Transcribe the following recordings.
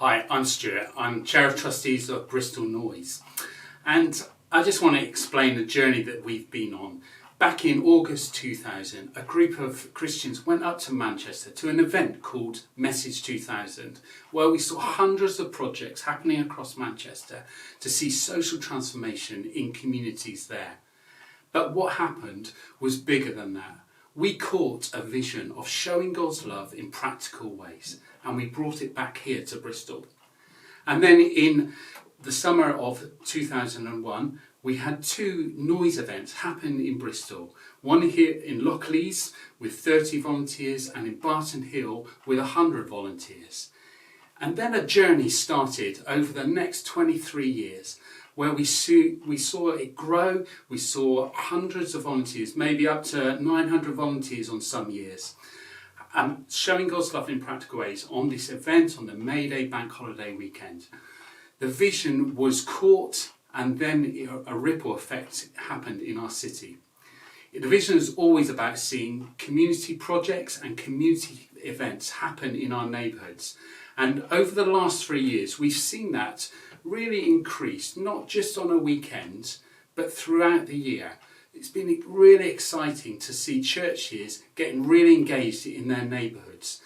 Hi, I'm Stuart. I'm Chair of Trustees of Bristol Noise. And I just want to explain the journey that we've been on. Back in August 2000, a group of Christians went up to Manchester to an event called Message 2000, where we saw hundreds of projects happening across Manchester to see social transformation in communities there. But what happened was bigger than that. We caught a vision of showing God's love in practical ways, and we brought it back here to Bristol. And then in the summer of 2001, we had two noise events happen in Bristol. One here in Lockleys with 30 volunteers and in Barton Hill with 100 volunteers. And then a journey started over the next 23 years where we saw it grow. We saw hundreds of volunteers, maybe up to 900 volunteers on some years, showing God's love in practical ways on this event on the May Day bank holiday weekend. The vision was caught, and then a ripple effect happened in our city. The vision is always about seeing community projects and community events happen in our neighbourhoods. And over the last 3 years, we've seen that really increase, not just on a weekend, but throughout the year. It's been really exciting to see churches getting really engaged in their neighbourhoods.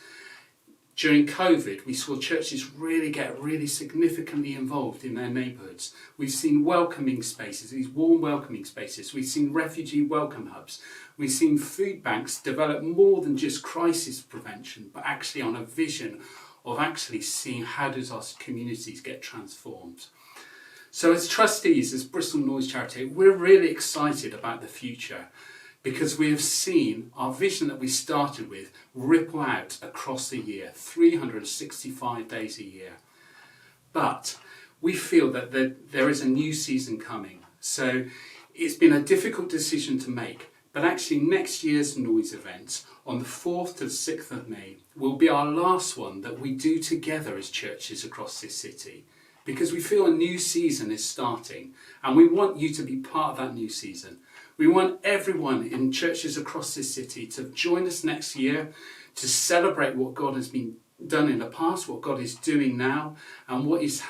During COVID, we saw churches get really significantly involved in their neighbourhoods. We've seen welcoming spaces, these warm welcoming spaces. We've seen refugee welcome hubs. We've seen food banks develop more than just crisis prevention, but actually on a vision of actually seeing how does our communities get transformed. So as trustees, as Bristol Noise Charity, we're really excited about the future because we have seen our vision that we started with ripple out across the year, 365 days a year. But we feel that there is a new season coming. So it's been a difficult decision to make, but actually next year's noise event on the 4th to the 6th of May will be our last one that we do together as churches across this city, because we feel a new season is starting and we want you to be part of that new season. We want everyone in churches across this city to join us next year to celebrate what God has been done in the past, what God is doing now, and what is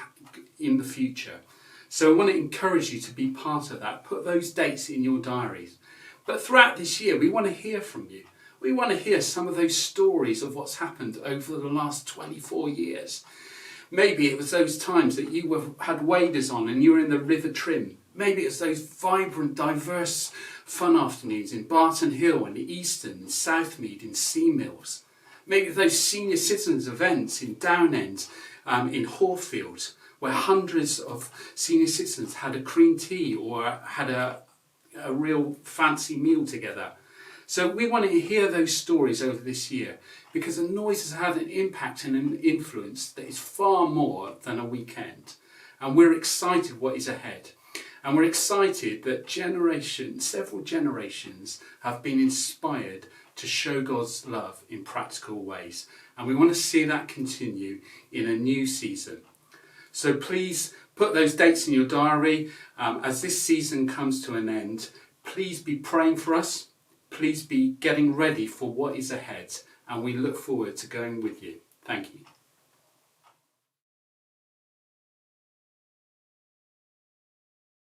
in the future. So I want to encourage you to be part of that. Put those dates in your diaries. But throughout this year, we want to hear from you. We want to hear some of those stories of what's happened over the last 24 years. Maybe it was those times that you had waders on and you were in the River Trim. Maybe it's those vibrant, diverse fun afternoons in Barton Hill and Easton, Southmead, in Sea Mills. Maybe those senior citizens events in Downend, in Hallfield, where hundreds of senior citizens had a cream tea or had a real fancy meal together. So we want to hear those stories over this year because the noise has had an impact and an influence that is far more than a weekend. And we're excited what is ahead. And we're excited that several generations have been inspired to show God's love in practical ways. And we want to see that continue in a new season. So please put those dates in your diary. As this season comes to an end, please be praying for us. Please be getting ready for what is ahead. And we look forward to going with you. Thank you.